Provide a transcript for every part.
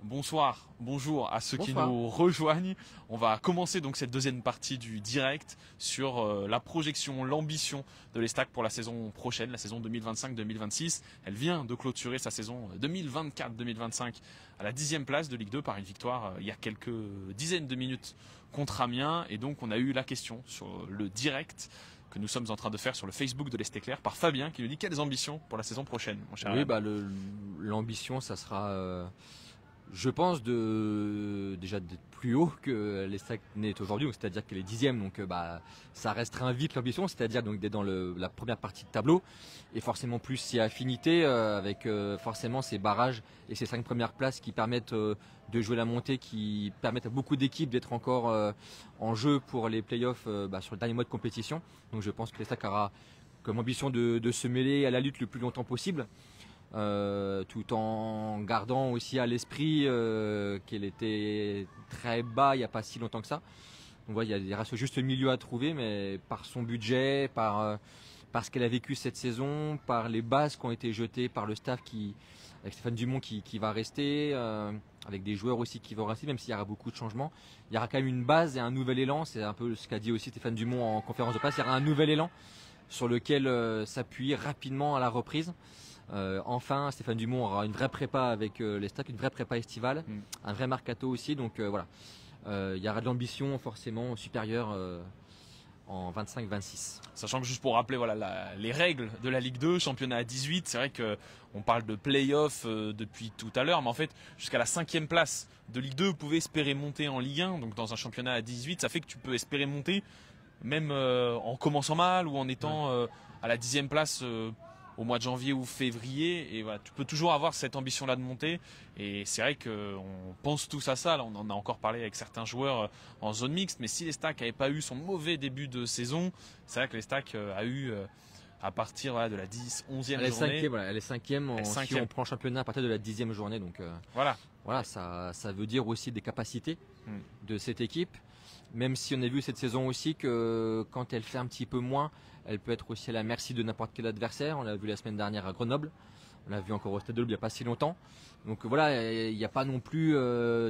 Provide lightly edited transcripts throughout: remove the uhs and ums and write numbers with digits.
Bonsoir, bonjour à ceux qui Bonsoir. nous rejoignent. On va commencer donc cette deuxième partie du direct sur la projection, l'ambition de l'Estac pour la saison prochaine, la saison 2025-2026. Elle vient de clôturer sa saison 2024-2025 à la 10e place de Ligue 2 par une victoire il y a quelques dizaines de minutes contre Amiens. Et donc on a eu la question sur le direct que nous sommes en train de faire sur le Facebook de l'Estéclair par Fabien qui nous dit quelles ambitions pour la saison prochaine, mon cher Oui, Alain. l'ambition, ça sera, je pense, déjà d'être plus haut que l'Estac n'est aujourd'hui, donc c'est-à-dire qu'elle est 10e, donc ça restreint vite l'ambition, c'est-à-dire donc d'être dans la première partie de tableau, et forcément plus si affinité avec forcément ces barrages et ces 5 premières places qui permettent de jouer la montée, qui permettent à beaucoup d'équipes d'être encore en jeu pour les playoffs sur le dernier mois de compétition. Donc je pense que l'Estac aura comme ambition de se mêler à la lutte le plus longtemps possible. Tout en gardant aussi à l'esprit qu'elle était très bas il n'y a pas si longtemps que ça. On voit il reste juste milieu à trouver, mais par son budget, par ce qu'elle a vécu cette saison, par les bases qui ont été jetées par le staff avec Stéphane Dumont qui va rester, avec des joueurs aussi qui vont rester, même s'il y aura beaucoup de changements. Il y aura quand même une base et un nouvel élan, c'est un peu ce qu'a dit aussi Stéphane Dumont en conférence de presse, il y aura un nouvel élan sur lequel s'appuyer rapidement à la reprise. Enfin, Stéphane Dumont aura une vraie prépa avec l'Estac, une vraie prépa estivale, un vrai mercato aussi. Donc voilà, il y aura de l'ambition forcément supérieure en 25-26. Sachant que juste pour rappeler les règles de la Ligue 2, championnat à 18, c'est vrai que on parle de play-off depuis tout à l'heure, mais en fait jusqu'à la 5e place de Ligue 2, vous pouvez espérer monter en Ligue 1. Donc dans un championnat à 18, ça fait que tu peux espérer monter même en commençant mal ou en étant à la 10e place au mois de janvier ou février. Et voilà, tu peux toujours avoir cette ambition-là de monter. Et c'est vrai qu'on pense tous à ça. Là, on en a encore parlé avec certains joueurs en zone mixte. Mais si l'Estac n'avait pas eu son mauvais début de saison, c'est vrai que l'Estac a eu à partir de la 10, 11e journée. Elle est cinquième, si on prend le championnat à partir de la 10e journée. Donc voilà, ça veut dire aussi des capacités de cette équipe. Même si on a vu cette saison aussi que quand elle fait un petit peu moins, elle peut être aussi à la merci de n'importe quel adversaire. On l'a vu la semaine dernière à Grenoble. On l'a vu encore au Stade de l'Aube il n'y a pas si longtemps. Donc voilà, il n'y a pas non plus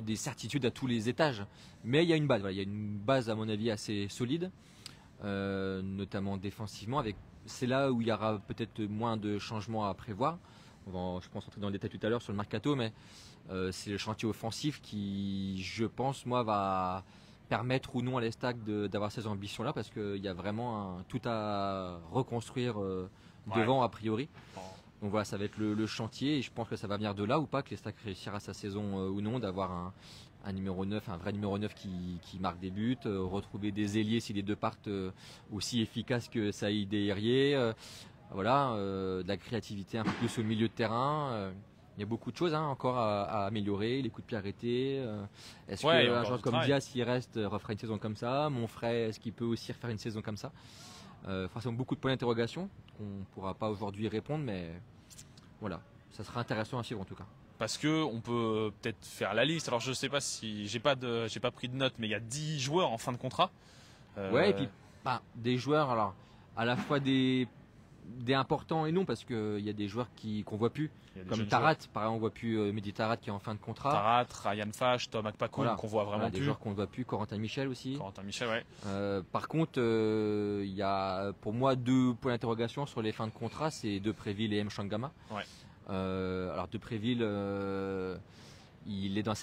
des certitudes à tous les étages. Mais il y a une base. Voilà, il y a une base à mon avis assez solide, notamment défensivement. C'est là où il y aura peut-être moins de changements à prévoir. On va, je pense, rentrer dans le détail tout à l'heure sur le mercato, mais c'est le chantier offensif qui, je pense, moi, va permettre ou non à l'Estac d'avoir ces ambitions-là, parce qu'il y a vraiment tout à reconstruire devant a priori. Donc voilà, ça va être le chantier, et je pense que ça va venir de là ou pas, que l'Estac réussira sa saison ou non, d'avoir un numéro 9, un vrai numéro 9 qui marque des buts, retrouver des ailiers si les deux partent aussi efficaces que Saïd et Herrier, de la créativité un peu plus au milieu de terrain. Il y a beaucoup de choses encore à améliorer, les coups de pied arrêtés. Est-ce qu'un joueur comme Diaz, s'il reste, refera une saison comme ça? Monfray, est-ce qu'il peut aussi refaire une saison comme ça? Forcément beaucoup de points d'interrogation qu'on ne pourra pas aujourd'hui répondre, mais voilà, ça sera intéressant à suivre en tout cas. Parce que on peut peut-être faire la liste. Alors je sais pas si j'ai pas pris de notes, mais il y a 10 joueurs en fin de contrat. Ouais, et puis des joueurs, alors à la fois des importants et non, parce qu'il y a des joueurs qu'on voit plus, comme Tarat, par exemple, on voit plus Mehdi Tarat qui est en fin de contrat. Tarat, Ryan Fache, Tom Akpakoun, qu'on voit vraiment plus. Des joueurs qu'on ne voit plus, Corentin Michel aussi. Corentin Michel, ouais. Par contre, il y a pour moi 2 points d'interrogation sur les fins de contrat, c'est Depréville et M. Changama. Ouais. Alors Depréville, il est dans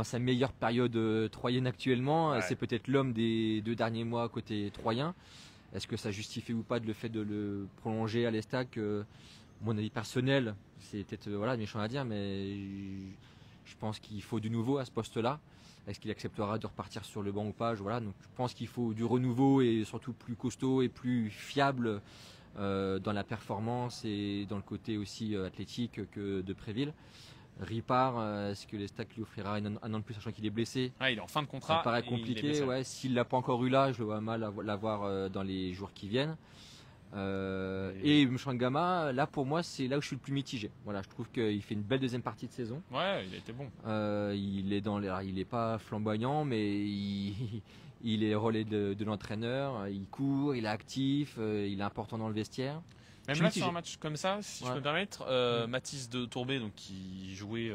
sa meilleure période troyenne actuellement. Ouais. C'est peut-être l'homme des 2 derniers mois côté troyen. Est-ce que ça justifie ou pas le fait de le prolonger à l'Estac? Mon avis personnel, c'est peut-être méchant à dire, mais je pense qu'il faut du nouveau à ce poste-là. Est-ce qu'il acceptera de repartir sur le banc ou pas? Donc je pense qu'il faut du renouveau, et surtout plus costaud et plus fiable dans la performance et dans le côté aussi athlétique que Depréville. Ripard, est-ce que l'Estac lui offrira un an de plus, sachant qu'il est blessé? Il est en fin de contrat. Ça me paraît compliqué. S'il l'a pas encore eu là, je le vois mal l'avoir dans les jours qui viennent. Et Mchangama, là pour moi, c'est là où je suis le plus mitigé. Voilà, je trouve qu'il fait une belle deuxième partie de saison. Ouais, il a été bon. Il est pas flamboyant, mais il est relais de l'entraîneur. Il court, il est actif, il est important dans le vestiaire. Même là, sur un match comme ça, si je peux me permettre, Mathis de Tourbet, donc qui jouait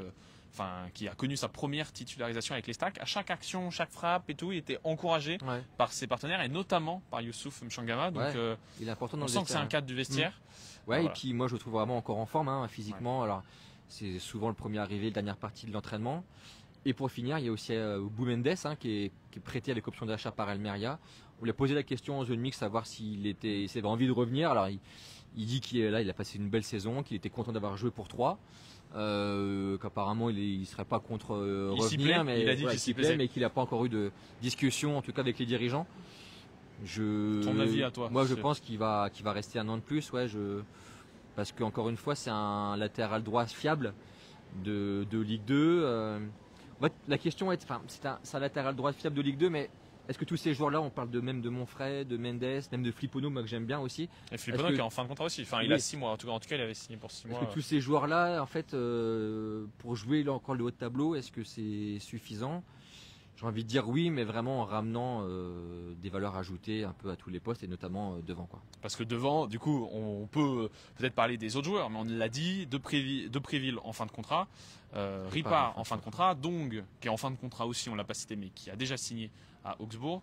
qui a connu sa première titularisation avec les Stacks, à chaque action, chaque frappe et tout, il était encouragé par ses partenaires et notamment par Youssouf Mchangama. Donc il est important dans on sent que c'est un cadre du vestiaire. Et puis moi je le trouve vraiment encore en forme physiquement. Alors c'est souvent le premier arrivé, la dernière partie de l'entraînement. Et pour finir, il y a aussi Boumendes qui est prêté avec option d'achat par Almeria. On lui a posé la question en zone mixte, savoir s'il avait envie de revenir. Alors il dit qu'il a passé une belle saison, qu'il était content d'avoir joué pour 3. Qu'apparemment il ne serait pas contre revenir, mais il a dit qu'il s'y plaisait, mais qu'il n'a pas encore eu de discussion, en tout cas avec les dirigeants. Ton avis à toi? Moi je pense qu'il va rester un an de plus, parce qu'encore une fois c'est un latéral droit fiable de Ligue 2. En fait, la question est, c'est un latéral droit fiable de Ligue 2, mais est-ce que tous ces joueurs-là, on parle même de Monfray, de Mendes, même de Flipono, moi que j'aime bien aussi. Et Flipono qui est en fin de contrat aussi. Il a 6 mois. En tout cas, il avait signé pour 6 mois. Est-ce que tous ces joueurs-là, en fait, pour jouer encore le haut de tableau, est-ce que c'est suffisant? J'ai envie de dire oui, mais vraiment en ramenant des valeurs ajoutées un peu à tous les postes et notamment devant, quoi. Parce que devant, du coup, on peut peut-être parler des autres joueurs, mais on l'a dit, de Préville en fin de contrat, Ripard en fin de contrat, Dong qui est en fin de contrat aussi, on l'a pas cité, mais qui a déjà signé à Augsbourg.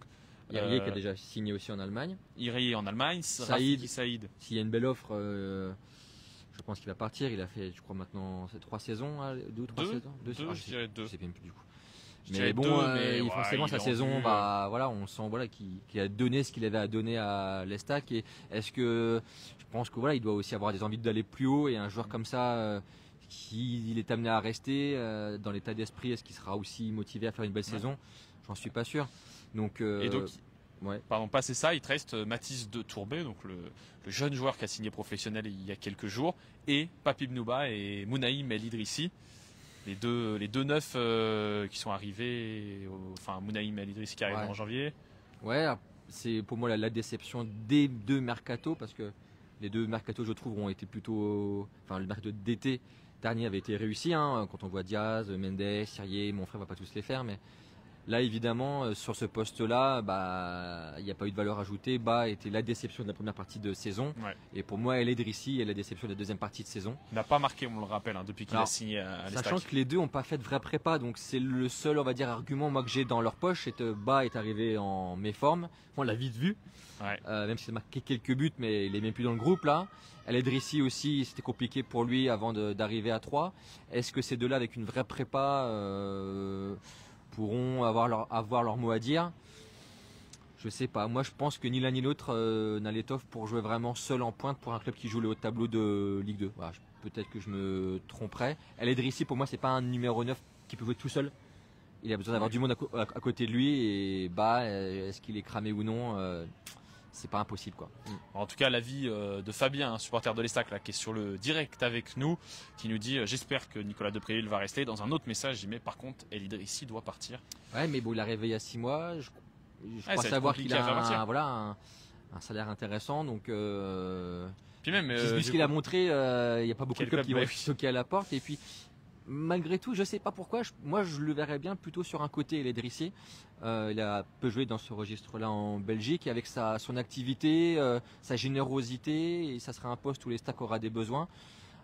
Irié qui a déjà signé aussi en Allemagne. Irié en Allemagne, Saïd. S'il y a une belle offre, je pense qu'il va partir. Il a fait, je crois maintenant, 3 saisons, 2 ou 3 saisons. Je dirais 2. Je sais même plus du coup. Mais bon, forcément sa saison, on sent qu'il a donné ce qu'il avait à donner à l'Estac. Et est-ce que je pense que il doit aussi avoir des envies d'aller plus haut, et un joueur comme ça, s'il est amené à rester dans l'état d'esprit, est-ce qu'il sera aussi motivé à faire une belle saison? J'en suis pas sûr. Donc, passé ça, il te reste Mathis de Tourbet, donc le jeune joueur qui a signé professionnel il y a quelques jours, et Papi Bnouba et Mounaïm El Idrissi. Les deux neufs qui sont arrivés, Mounaïm El Idrissi qui arrive en janvier. Ouais, c'est pour moi la déception des 2 mercatos, parce que les 2 mercatos, je trouve, ont été plutôt. Le mercato d'été dernier avait été réussi, quand on voit Diaz, Mendes, Sirié, mon frère va pas tous les faire, mais là évidemment sur ce poste-là, il n'y a pas eu de valeur ajoutée. Était la déception de la première partie de saison, et pour moi El Idrissi est la déception de la deuxième partie de saison. Il n'a pas marqué, on le rappelle, depuis qu'il a signé à l'Estac. Sachant que les 2 n'ont pas fait de vraie prépa, donc c'est le seul, on va dire, argument moi que j'ai dans leur poche. C'est que est arrivé en méforme, on l'a vite vu, même s'il a marqué quelques buts, mais il est même plus dans le groupe là. El Idrissi aussi, c'était compliqué pour lui avant d'arriver à 3. Est-ce que ces 2-là avec une vraie prépa pourront avoir leur mot à dire? Je sais pas. Moi, je pense que ni l'un ni l'autre n'a l'étoffe pour jouer vraiment seul en pointe pour un club qui joue le haut de tableau de Ligue 2. Peut-être que je me tromperais. El Idrissi, pour moi, c'est pas un numéro 9 qui peut jouer tout seul. Il a besoin d'avoir du monde à côté de lui, et est-ce qu'il est cramé ou non? C'est pas impossible, quoi. En tout cas, l'avis de Fabien, un supporter de l'Estac, qui est sur le direct avec nous, qui nous dit j'espère que Nicolas Depréville va rester. Dans un autre message, il met par contre El Idrissi doit partir. Ouais, mais bon, il a rêvé il y a 6 mois. Je crois savoir qu'il a un salaire intéressant, donc. Puis même, vu ce qu'il a montré, il n'y a pas beaucoup de clubs qui vont toquer à la porte. Et puis, malgré tout, je sais pas pourquoi, moi je le verrais bien plutôt sur un côté, El Idrissi. Il peut jouer dans ce registre-là en Belgique, avec son activité, sa générosité, et ça sera un poste où l'Estac aura des besoins.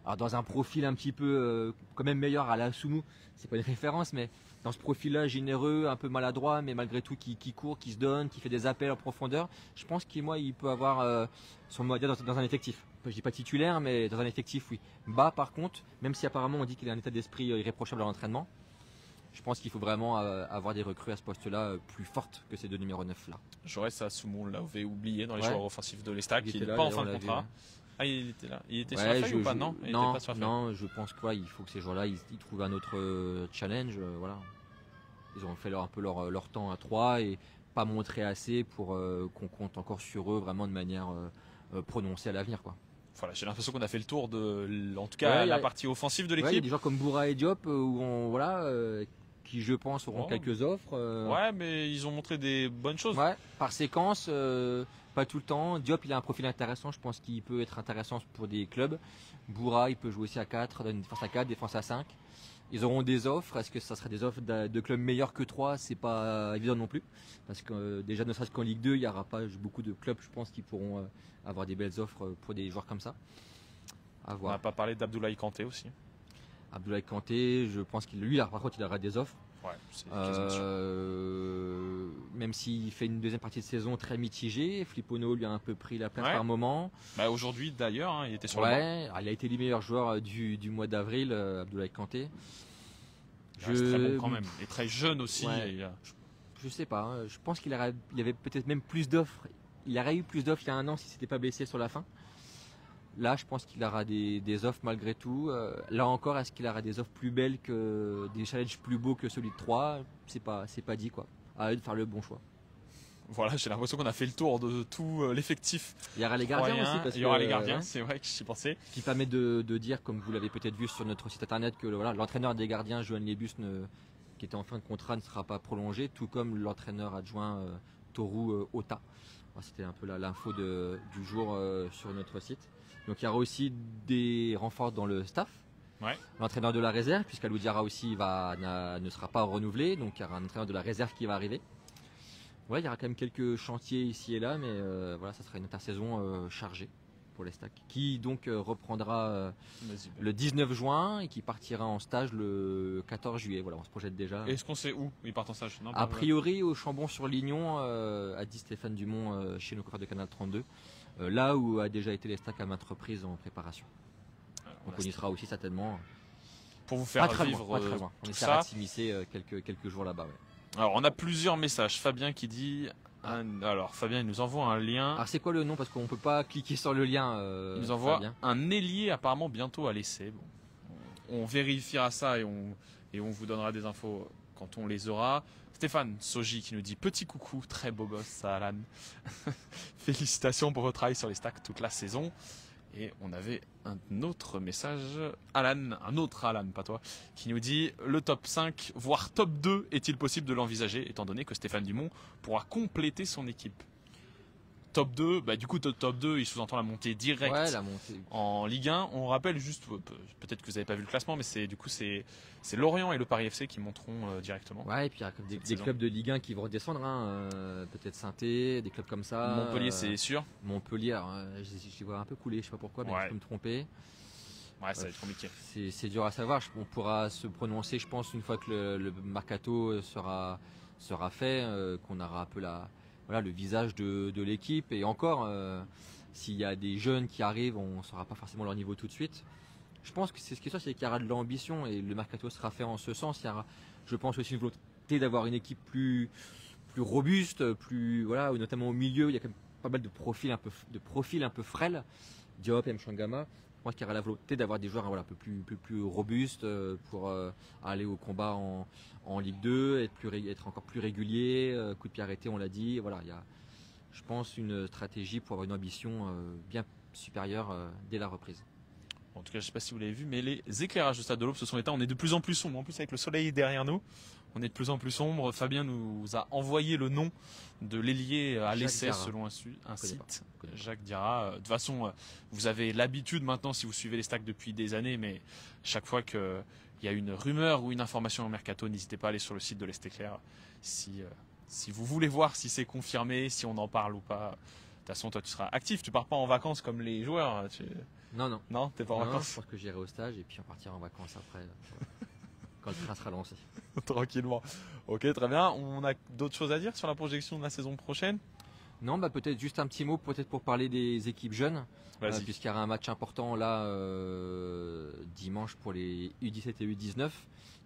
Alors dans un profil un petit peu quand même meilleur à la Soumou, c'est pas une référence, mais dans ce profil-là généreux, un peu maladroit, mais malgré tout qui court, qui se donne, qui fait des appels en profondeur, je pense qu'il peut avoir son mot à dire dans un effectif. Je dis pas titulaire, mais dans un effectif, oui. Par contre, même si apparemment on dit qu'il a un état d'esprit irréprochable à l'entraînement, je pense qu'il faut vraiment avoir des recrues à ce poste-là plus fortes que ces 2 numéros 9 là. J'aurais ça, Soumou, on l'avait oublié dans les joueurs offensifs de l'Estac, il n'est pas en fin de contrat. Il était là. Il était sur la feuille ou pas? Non, il était pas sur la feuille. Non, je pense qu'il faut que ces joueurs-là ils trouvent un autre challenge. Ils ont fait un peu leur temps à 3 et pas montré assez pour qu'on compte encore sur eux vraiment de manière prononcée à l'avenir, quoi. Voilà, j'ai l'impression qu'on a fait le tour en tout cas la partie offensive de l'équipe. Il y a des joueurs comme Boura et Diop qui je pense auront quelques offres. Ouais, mais ils ont montré des bonnes choses. Ouais, par séquence, pas tout le temps. Diop, il a un profil intéressant, je pense qu'il peut être intéressant pour des clubs. Boura, il peut jouer aussi à 4, dans une défense à 4, défense à 5. Ils auront des offres. Est-ce que ça sera des offres de clubs meilleurs que 3? C'est pas évident non plus. Parce que déjà, ne serait-ce qu'en Ligue 2, il n'y aura pas beaucoup de clubs, je pense, qui pourront avoir des belles offres pour des joueurs comme ça. À voir. On n'a pas parlé d'Abdoulaye Kanté aussi. Abdoulaye Kanté, je pense qu'il lui, par contre, il aura des offres. Ouais, c'est quasiment sûr. Même s'il fait une deuxième partie de saison très mitigée, Flipono lui a un peu pris la place par moment. Bah aujourd'hui d'ailleurs, hein, il était sur le banc. Il a été le meilleur joueur du mois d'avril, Abdoulaye Kanté. Il reste très bon quand même, et très jeune aussi. Je sais pas, hein, je pense qu'il y avait peut-être même plus d'offres. Il aurait eu plus d'offres il y a un an s'il s'était pas blessé sur la fin. Là, je pense qu'il aura des offres malgré tout. Là encore, est-ce qu'il aura des offres plus belles, des challenges plus beaux que celui de 3 ? C'est pas dit, quoi. À eux de faire le bon choix. Voilà, j'ai l'impression qu'on a fait le tour de tout l'effectif. Il y aura les gardiens aussi. Il y aura les gardiens, c'est vrai que j'y pensais. Ce qui permet de dire, comme vous l'avez peut-être vu sur notre site internet, que l'entraîneur des gardiens, Johan Lebus, qui était en fin de contrat, ne sera pas prolongé, tout comme l'entraîneur adjoint Toru Ota. C'était un peu l'info du jour sur notre site. Donc il y aura aussi des renforts dans le staff. L'entraîneur de la réserve, puisqu'Alou Diarra aussi ne sera pas renouvelé, donc il y aura un entraîneur de la réserve qui va arriver. Il y aura quand même quelques chantiers ici et là, mais ça sera une intersaison chargée pour les stacks, qui donc reprendra le 19 juin et qui partira en stage le 14 juillet. Voilà, on se projette déjà. Est-ce qu'on sait où ils partent en stage? A priori au Chambon-sur-Lignon, a dit Stéphane Dumont chez nos confrères de Canal 32, là où a déjà été les stacks à maintes reprises en préparation. Donc on y sera aussi certainement. Pour vous faire vivre pas très loin. On essaiera de s'immiscer quelques jours là-bas. Alors on a plusieurs messages. Fabien qui dit... Alors Fabien il nous envoie un lien. Alors c'est quoi le nom, parce qu'on peut pas cliquer sur le lien. Il nous envoie un ailier apparemment bientôt à l'essai. Bon, on vérifiera ça et on vous donnera des infos quand on les aura. Stéphane Soji qui nous dit petit coucou, très beau gosse ça Alan. Félicitations pour votre travail sur les stacks toute la saison. Et on avait un autre message, un autre Alan, pas toi, qui nous dit le top 5, voire top 2, est-il possible de l'envisager, étant donné que Stéphane Dumont pourra compléter son équipe. Top 2, du coup top 2, il sous-entend la montée directe en Ligue 1. On rappelle juste, peut-être que vous n'avez pas vu le classement, mais c'est Lorient et le Paris FC qui monteront directement. Ouais, et puis il y a des clubs de Ligue 1 qui vont redescendre, peut-être Saint-Étienne, des clubs comme ça. Montpellier, c'est sûr. Montpellier, j'y vois un peu couler, je sais pas pourquoi, mais je peux me tromper. Ouais, ça va être compliqué. C'est dur à savoir. On pourra se prononcer, je pense, une fois que le mercato sera fait, qu'on aura un peu le visage de l'équipe. Et encore, s'il y a des jeunes qui arrivent, on ne saura pas forcément leur niveau tout de suite. Je pense que ce qui est sûr, c'est qu'il y aura de l'ambition et le mercato sera fait en ce sens. Il y aura, je pense, aussi une volonté d'avoir une équipe plus robuste, notamment au milieu. Il y a quand même pas mal de profils un peu frêles. Diop, Mchangama. Je pense qu'il y aura la volonté d'avoir des joueurs un peu plus robustes pour aller au combat en Ligue 2, être encore plus régulier, coup de pied arrêté, on l'a dit. Voilà, il y a, je pense, une stratégie pour avoir une ambition bien supérieure dès la reprise. En tout cas, je ne sais pas si vous l'avez vu, mais les éclairages du Stade de l'Aube se sont éteints. On est de plus en plus sombre. En plus, avec le soleil derrière nous, on est de plus en plus sombre. Fabien nous a envoyé le nom de l'ailier à l'essai selon un site. Jacques Diarra. De toute façon, vous avez l'habitude maintenant, si vous suivez les stacks depuis des années, mais chaque fois qu'il y a une rumeur ou une information au mercato, n'hésitez pas à aller sur le site de l'Est Éclair si vous voulez voir si c'est confirmé, si on en parle ou pas. De toute façon, toi, tu seras actif. Tu pars pas en vacances comme les joueurs. Non. Non, t'es pas en vacances. Je pense que j'irai au stage et puis on partira en vacances après, quand le train sera lancé. Tranquillement. Ok, très bien. On a d'autres choses à dire sur la projection de la saison prochaine? Non, peut-être juste un petit mot pour parler des équipes jeunes, puisqu'il y aura un match important là dimanche pour les U17 et U19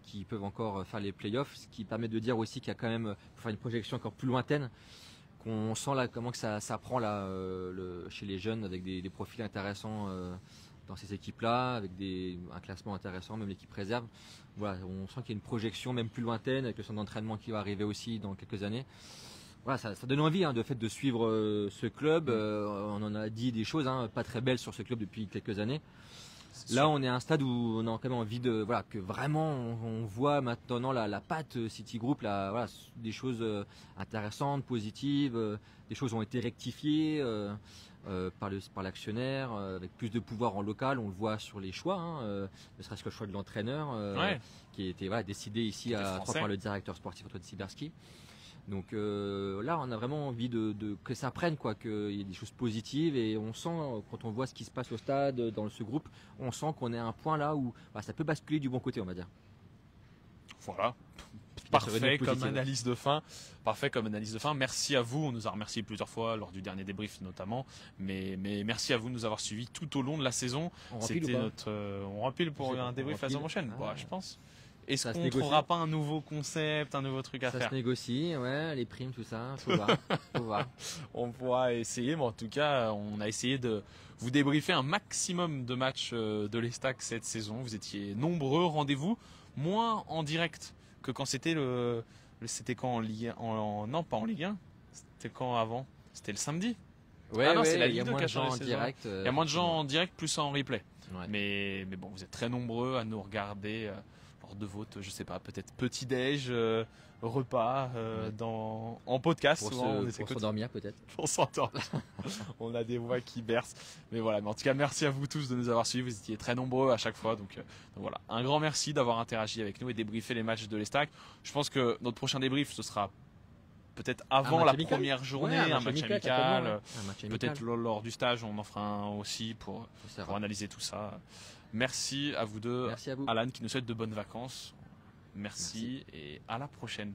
qui peuvent encore faire les playoffs, ce qui permet de dire aussi qu'il y a quand même, pour faire une projection encore plus lointaine, qu'on sent là comment que ça prend là chez les jeunes avec des profils intéressants dans ces équipes-là, avec un classement intéressant, même l'équipe réserve. Voilà, on sent qu'il y a une projection même plus lointaine avec le centre d'entraînement qui va arriver aussi dans quelques années. Voilà, ça donne envie de suivre ce club. On en a dit des choses pas très belles sur ce club depuis quelques années. Là, on est à un stade où on a quand même envie que vraiment on voit maintenant la patte City Group, des choses intéressantes, positives, des choses ont été rectifiées par l'actionnaire, avec plus de pouvoir en local. On le voit sur les choix, ne serait-ce que le choix de l'entraîneur qui a été décidé ici à Troyes par le directeur sportif Antoine Siberski. Donc là, on a vraiment envie que ça prenne, quoi, qu'il y ait des choses positives, et on sent, quand on voit ce qui se passe au stade, dans ce groupe, on sent qu'on est à un point là où ça peut basculer du bon côté, on va dire. Voilà. Parfait comme analyse de fin. Parfait comme analyse de fin. Merci à vous. On nous a remercié plusieurs fois lors du dernier débrief notamment. Mais merci à vous de nous avoir suivis tout au long de la saison. C'était on rempile pour un débrief la semaine prochaine. Bon, je pense. Est-ce qu'on ne trouvera pas un nouveau concept, un nouveau truc à faire? Ça se négocie, ouais, les primes, tout ça. Faut voir. On pourra essayer, mais en tout cas, on a essayé de vous débriefer un maximum de matchs de l'Estac cette saison. Vous étiez nombreux. Rendez-vous moins en direct que quand c'était c'était quand en Ligue 1, non, pas en Ligue 1, c'était quand avant, c'était le samedi. Ouais, c'est la Ligue 2 qui a changé en direct. Il y a moins de gens en direct, plus en replay. Ouais. Mais bon, vous êtes très nombreux à nous regarder lors de votre, je sais pas, peut-être petit-déj, repas, en podcast. Pour s'endormir peut-être. Pour s'endormir. On a des voix qui bercent. Mais voilà, mais en tout cas, merci à vous tous de nous avoir suivis. Vous étiez très nombreux à chaque fois. Donc voilà, un grand merci d'avoir interagi avec nous et débriefé les matchs de l'Estac. Je pense que notre prochain débrief, ce sera peut-être avant la première journée, un match amical. Peut-être lors du stage, on en fera un aussi pour analyser tout ça. Merci à vous deux. Merci à vous. Alan qui nous souhaite de bonnes vacances. Merci et à la prochaine.